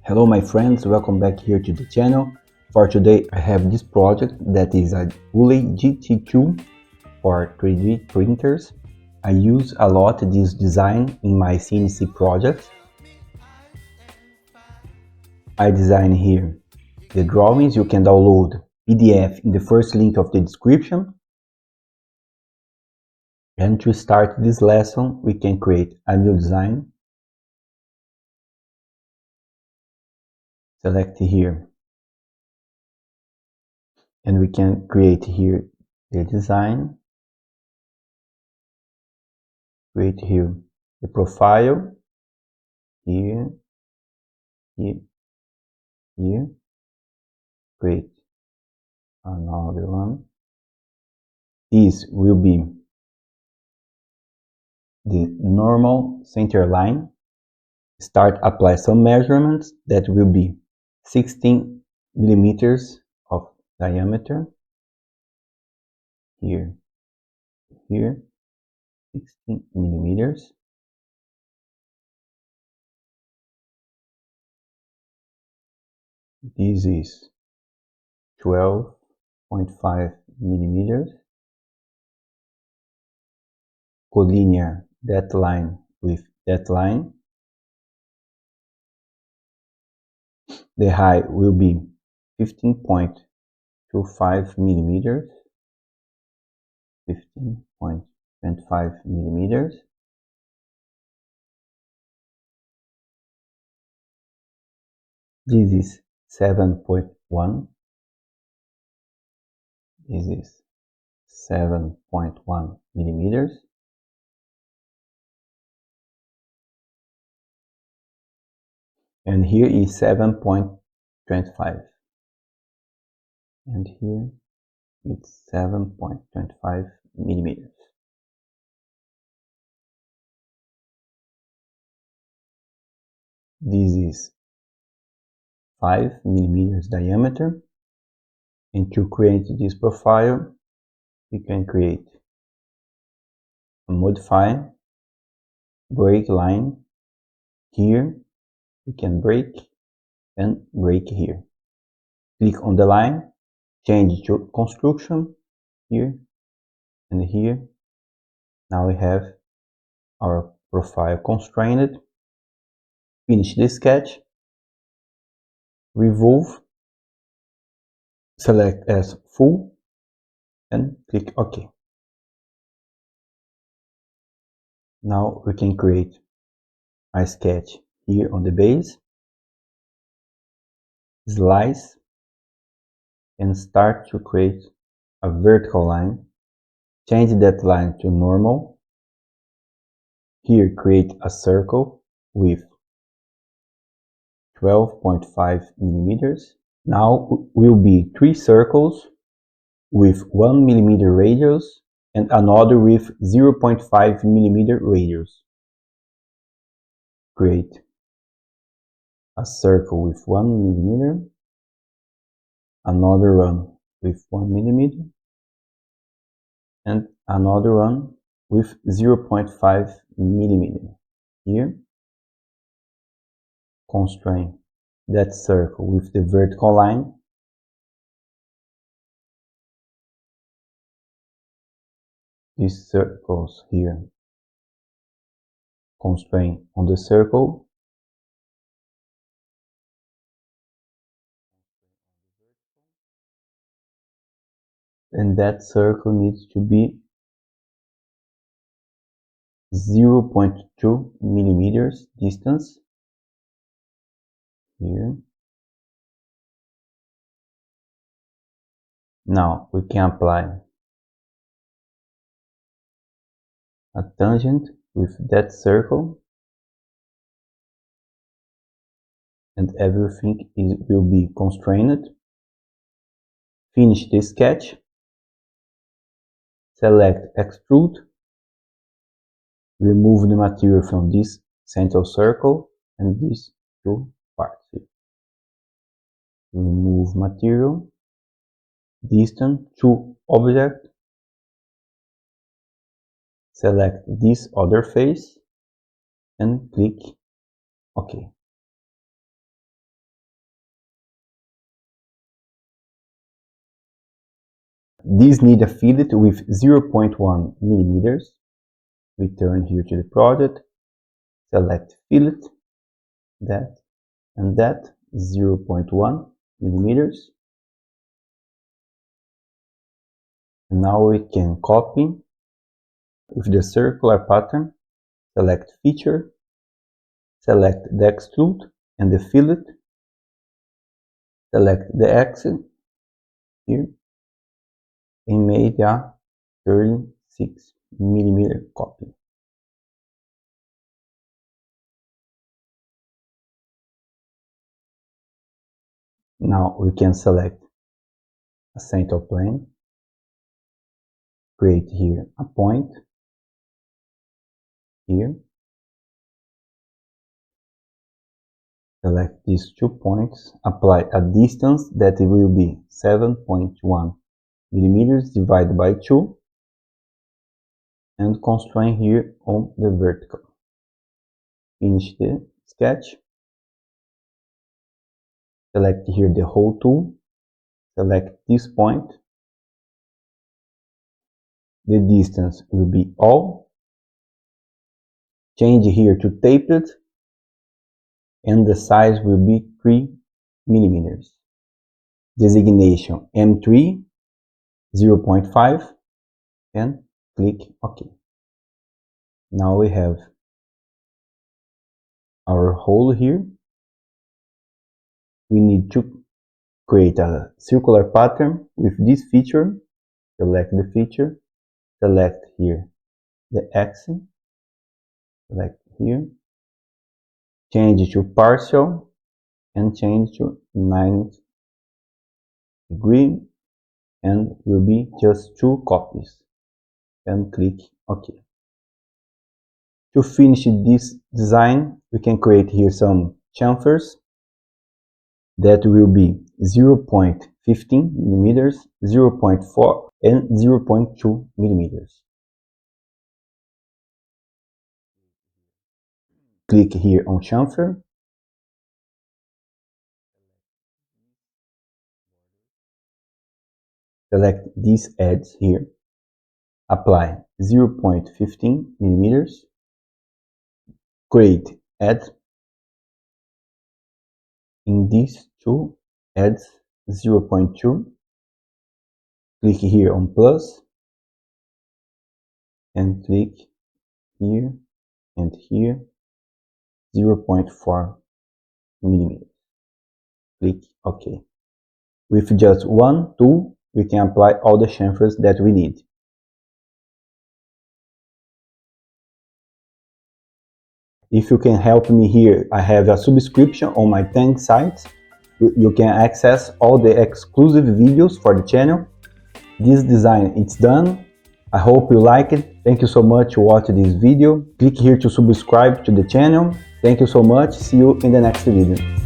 Hello my friends, welcome back here to the channel. For today I have this project that is a Pulley GT2 for 3D printers. I use a lot this design in my CNC projects. I design here the drawings. You can download PDF in the first link of the description. And to start this lesson we can create a new design. Select here and we can create here the design. Create here the profile, here, here, here. Create another one. This will be the normal center line. Start apply some measurements that will be 16 millimeters of diameter. Here, 16 millimeters. This is 12.5 millimeters. Collinear that line with that line. The height will be 15.25 millimeters. 15.25 millimeters. This is 7.1. This is 7.1 millimeters. And here is 7.25. And here it's 7.25 millimeters. This is 5 millimeters diameter. And to create this profile, we can create a modify break line. Here we can break and break here. Click on the line, change to construction here and here. Now we have our profile constrained. Finish the sketch, revolve, select as full and click OK. Now we can create a sketch here on the base, slice and start to create a vertical line. Change that line to normal. Here create a circle with 12.5 millimeters. Now will be 3 circles with 1 millimeter radius and another with 0.5 millimeter radius. Create a circle with 1 millimeter, another one with 1 millimeter, and another one with 0.5 millimeter. Here, constrain that circle with the vertical line. These circles here, constrain on the circle. And that circle needs to be 0.2 millimeters distance. Here. Now we can apply a tangent with that circle and everything will be constrained. Finish the sketch. Select extrude. Remove the material from this central circle and these two parts here. Remove material. Distance to object. Select this other face and click OK. This needs a fillet with 0.1 millimeters. Return here to the project, select fillet, that and that, 0.1 millimeters. And now we can copy with the circular pattern, select feature, select the extrude and the fillet, select the axis here, and make a 36 millimeter copy. Now we can select a center plane, create here a point here, select these 2 points, apply a distance that will be 7.1 millimeters divided by 2, and constrain here on the vertical. Finish the sketch, select here the hole tool, select this point, the distance will be all, change here to taped, and the size will be 3 millimeters. Designation M3, 0.5, and click OK. Now we have our hole here. We need to create a circular pattern with this feature. Select the feature, select here the axis, select here, change to partial and change to 90 degree, and will be just 2 copies, and click OK. To finish this design, we can create here some chamfers that will be 0.15 millimeters, 0.4 and 0.2 millimeters. Click here on chamfer, select these edges here, apply 0.15 millimeters, create edge in these 2 edges, 0.2, click here on plus, and click here and here, 0.4 millimeters. Click OK. With just one tool, we can apply all the chamfers that we need. If you can help me here, I have a subscription on my Thanks site. You can access all the exclusive videos for the channel. This design is done. I hope you like it. Thank you so much for watching this video. Click here to subscribe to the channel. Thank you so much. See you in the next video.